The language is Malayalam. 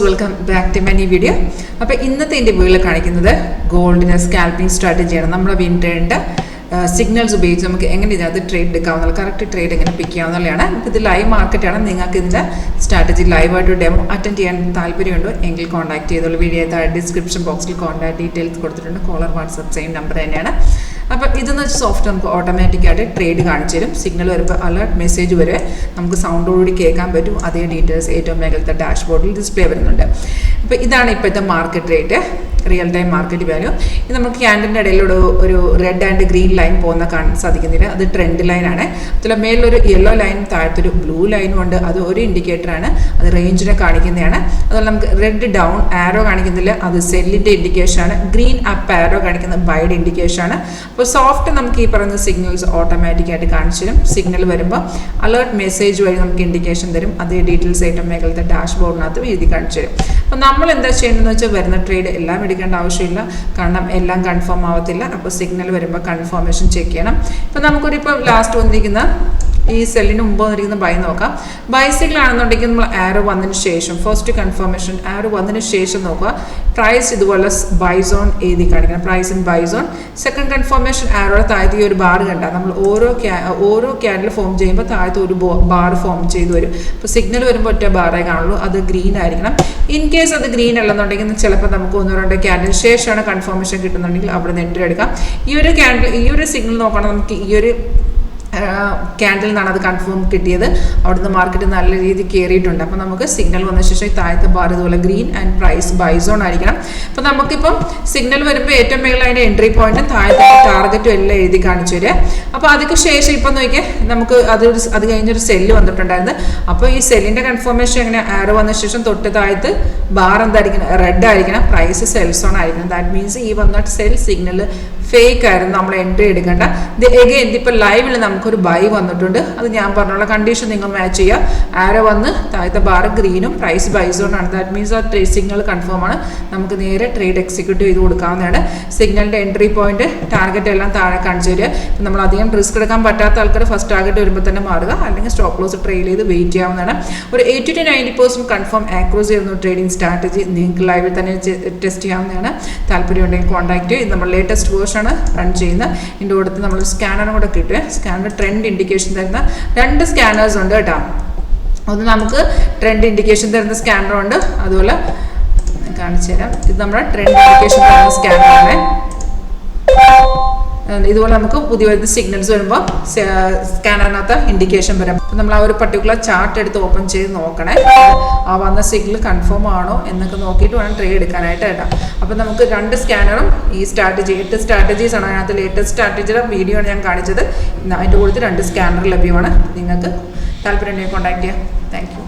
Welcome back to my video. അപ്പോൾ ഇന്നത്തെ എൻ്റെ വീഡിയോയിൽ കാണിക്കുന്നത് ഗോൾഡിന് സ്കാൽപ്പിംഗ് സ്ട്രാറ്റജിയാണ്. നമ്മുടെ വിൻട്രേഡിൻ്റെ സിഗ്നൽസ് ഉപയോഗിച്ച് നമുക്ക് എങ്ങനെ ഇതിനകത്ത് ട്രേഡ് എടുക്കാവുന്നത്, കറക്റ്റ് ട്രേഡ് എങ്ങനെ പിക്ക് ചെയ്യാവുന്നതാണ്. ഇത് ലൈവ് മാർക്കറ്റാണ്. നിങ്ങൾക്ക് ഇതിൻ്റെ സ്ട്രാറ്റജി ലൈവായിട്ട് ഡെമോ അറ്റൻഡ് ചെയ്യാൻ താല്പര്യമുണ്ടോ എങ്കിൽ കോൺടാക്ട് ചെയ്തോളൂ. വീഡിയോ ഡിസ്ക്രിപ്ഷൻ ബോക്സിൽ കോൺടാക്ട് ഡീറ്റെയിൽസ് കൊടുത്തിട്ടുണ്ട്. കോളർ വാട്സപ്പ് സെയിം നമ്പർ തന്നെയാണ്. അപ്പം ഇതെന്ന് വെച്ചാൽ സോഫ്റ്റ് നമുക്ക് ഓട്ടോമാറ്റിക്കായിട്ട് ട്രേഡ് കാണിച്ചു തരും. സിഗ്നൽ വരുമ്പോൾ അലേർട്ട് മെസ്സേജ് വരെ നമുക്ക് സൗണ്ടോടുകൂടി കേൾക്കാൻ പറ്റും. അതേ ഡീറ്റെയിൽസ് ഏറ്റവും മേഖലത്തെ ഡാഷ്ബോർഡിൽ ഡിസ്പ്ലേ വരുന്നുണ്ട്. അപ്പോൾ ഇതാണ് ഇപ്പോഴത്തെ market rate, real time market value. ഇത് നമുക്ക് ക്യാൻഡിലിൻ്റെ ഇടയിലൂടെ ഒരു റെഡ് ആൻഡ് ഗ്രീൻ ലൈൻ പോകുന്ന കാണാൻ സാധിക്കുന്നില്ല. അത് ട്രെൻഡ് ലൈനാണ്. അതിൽ മേലൊരു യെല്ലോ ലൈനും താഴത്തൊരു ബ്ലൂ ലൈനും ഉണ്ട്. അത് ഒരു ഇൻഡിക്കേറ്ററാണ്. അത് റേഞ്ചിനെ കാണിക്കുന്നതാണ്. അതുപോലെ നമുക്ക് റെഡ് ഡൗൺ ആരോ കാണിക്കുന്നില്ല, അത് സെല്ലിൻ്റെ ഇൻഡിക്കേഷനാണ്. ഗ്രീൻ അപ്പ് ആരോ കാണിക്കുന്നത് ബൈഡ് ഇൻഡിക്കേഷനാണ്. അപ്പോൾ സോഫ്റ്റ് നമുക്ക് ഈ പറയുന്ന സിഗ്നൽസ് ഓട്ടോമാറ്റിക്കായിട്ട് കാണിച്ചു തരും. സിഗ്നൽ വരുമ്പോൾ അലേർട്ട് മെസ്സേജ് വഴി നമുക്ക് ഇൻഡിക്കേഷൻ തരും. അതേ ഡീറ്റെയിൽസ് ഏറ്റവും മേഖലത്തെ ഡാഷ്ബോർഡിനകത്ത് എഴുതി കാണിച്ചു തരും. അപ്പോൾ നമ്മൾ എന്താ ചെയ്യേണ്ടതെന്ന് വെച്ചാൽ വരുന്ന ട്രേഡ് എല്ലാം എടുക്കേണ്ട ആവശ്യമില്ല, കാരണം എല്ലാം കൺഫേം ആവത്തില്ല. അപ്പോൾ സിഗ്നൽ വരുമ്പോൾ കൺഫർമേഷൻ ചെക്ക് ചെയ്യണം. ഇപ്പോൾ നമുക്കൊരിപ്പോൾ ലാസ്റ്റ് വന്നിരിക്കുന്ന ഈ സെല്ലിന് മുമ്പ് വന്നിരിക്കുന്ന ബൈ നോക്കാം. ബൈ സിഗ്നൽ ആണെന്നുണ്ടെങ്കിൽ നമ്മൾ ആരോ വന്നതിന് ശേഷം ഫസ്റ്റ് കൺഫർമേഷൻ ആരോ വന്നതിന് ശേഷം നോക്കുക. പ്രൈസ് ഇതുപോലെ ബൈ സോൺ എഴുതി കാണിക്കണം, price in buy zone. Second confirmation ആരോടെ താഴത്തെ ഈ ഒരു ബാർ കണ്ടാൽ നമ്മൾ ഓരോ ക്യാൻഡിൽ ഫോം ചെയ്യുമ്പോൾ താഴത്തെ ഒരു ബാർ ഫോം ചെയ്ത് വരും. അപ്പോൾ സിഗ്നൽ വരുമ്പോൾ ഒറ്റ ബാറേ കാണുള്ളൂ. അത് ഗ്രീൻ ആയിരിക്കണം. ഇൻ കേസ് അത് ഗ്രീൻ അല്ലെന്നുണ്ടെങ്കിൽ ചിലപ്പോൾ നമുക്ക് 1-2 ക്യാൻഡിന് ശേഷമാണ് കൺഫർമേഷൻ കിട്ടുന്നുണ്ടെങ്കിൽ അവിടെ നിന്ന് എൻട്രി എടുക്കാം. ഈ ഒരു സിഗ്നൽ നോക്കണം. നമുക്ക് ഈ ഒരു ക്യാൻഡിൽ നിന്നാണ് അത് കൺഫേം കിട്ടിയത്. അവിടുന്ന് മാർക്കറ്റ് നല്ല രീതിയിൽ കയറിയിട്ടുണ്ട്. അപ്പോൾ നമുക്ക് സിഗ്നൽ വന്ന ശേഷം താഴത്തെ ബാർ ഇതുപോലെ green and price by zone ആയിരിക്കണം. അപ്പോൾ നമുക്കിപ്പം സിഗ്നൽ വരുമ്പോൾ ഏറ്റവും മേഖല അതിൻ്റെ എൻട്രി പോയിന്റും താഴത്തെ ടാർഗറ്റും എല്ലാം എഴുതി കാണിച്ചു തരിക. അപ്പോൾ അതിന് ശേഷം ഇപ്പം നോക്കിയാൽ നമുക്ക് അത് കഴിഞ്ഞൊരു സെല്ല് വന്നിട്ടുണ്ടായിരുന്നു. അപ്പോൾ ഈ സെല്ലിൻ്റെ കൺഫർമേഷൻ എങ്ങനെ ആരോ വന്ന ശേഷം തൊട്ട് താഴത്ത് ബാർ എന്തായിരിക്കണം, റെഡ് ആയിരിക്കണം, പ്രൈസ് സെൽ സോൺ ആയിരിക്കണം. ദാറ്റ് മീൻസ് ഈ വന്ന സെൽ സിഗ്നൽ ഫേക്ക് ആയിരുന്നു, നമ്മൾ എൻട്രി എടുക്കേണ്ട. ഇത് എഗെയിൻ ഇതിപ്പോൾ ലൈവിൽ നമുക്കൊരു ബൈ വന്നിട്ടുണ്ട്. അത് ഞാൻ പറഞ്ഞുള്ള കണ്ടീഷൻ നിങ്ങൾ മാച്ച് ചെയ്യുക. ആരോ വന്ന് താഴത്തെ ബാർ ഗ്രീനും പ്രൈസ് ബൈ സോൺ ആണ്. ദാറ്റ് മീൻസ് ആ ട്രേഡ് സിഗ്നൽ കൺഫേം ആണ്. നമുക്ക് നേരെ ട്രേഡ് എക്സിക്യൂട്ട് ചെയ്ത് കൊടുക്കാവുന്നതാണ്. സിഗ്നലിൻ്റെ എൻട്രി പോയിന്റ് ടാർഗറ്റ് എല്ലാം താഴെ കാണിച്ചു തരിക. ഇപ്പം നമ്മൾ അധികം റിസ്ക് എടുക്കാൻ പറ്റാത്ത ആൾക്കാർ ഫസ്റ്റ് ടാർഗറ്റ് വരുമ്പോൾ തന്നെ മാറുക, അല്ലെങ്കിൽ സ്റ്റോപ്പ് ലോസ് ട്രെയിൽ ചെയ്ത് വെയിറ്റ് ചെയ്യാവുന്നതാണ്. ഒരു 80-90% കൺഫേം ആക്രോസ് ചെയ്യുന്ന ട്രേഡിംഗ് സ്ട്രാറ്റജി നിങ്ങൾക്ക് ലൈവിൽ തന്നെ ടെസ്റ്റ് ചെയ്യാവുന്നതാണ്. താല്പര്യമുണ്ടെങ്കിൽ കോൺടാക്ട് ചെയ്യും. നമ്മൾ ലേറ്റസ്റ്റ് വേർഷൻ റൺ ചെയ്യുന്ന ഇതിൻ്റെ കൂടെ നമ്മൾ സ്കാനറും കൂടെ കിട്ടുക. സ്കാനർ ട്രെൻഡ് ഇൻഡിക്കേഷൻ തരുന്ന 2 സ്കാനേഴ്സ് ഉണ്ട് കേട്ടോ. ഒന്ന് നമുക്ക് ട്രെൻഡ് ഇൻഡിക്കേഷൻ തരുന്ന സ്കാനറുണ്ട്, അതുപോലെ കാണിച്ചു തരാം. ഇത് നമ്മുടെ ട്രെൻഡ് ഇൻഡിക്കേഷൻ തരുന്ന സ്കാനറാണ്. ഇതുപോലെ നമുക്ക് പുതിയ സിഗ്നൽസ് വരുമ്പോൾ സ്കാനറിനകത്ത് ഇൻഡിക്കേഷൻ വരും. നമ്മൾ ആ ഒരു പർട്ടിക്കുലർ ചാർട്ട് എടുത്ത് ഓപ്പൺ ചെയ്ത് നോക്കണേ, ആ വന്ന സിഗ്നൽ കൺഫേം ആണോ എന്നൊക്കെ നോക്കിയിട്ട് വേണം ട്രേഡ് എടുക്കാനായിട്ട് കേട്ടോ. അപ്പോൾ നമുക്ക് 2 സ്കാനറും ഈ സ്ട്രാറ്റജി 8 സ്ട്രാറ്റജീസ് ആണ്. അതിനകത്ത് ലേറ്റസ്റ്റ് സ്ട്രാറ്റജിയുടെ വീഡിയോ ആണ് ഞാൻ കാണിച്ചത്. അതിൻ്റെ കൂടുതൽ 2 സ്കാനർ ലഭ്യമാണ്. നിങ്ങൾക്ക് താല്പര്യം ഉണ്ടെങ്കിൽ കോൺടാക്ട് ചെയ്യാം. Thank you.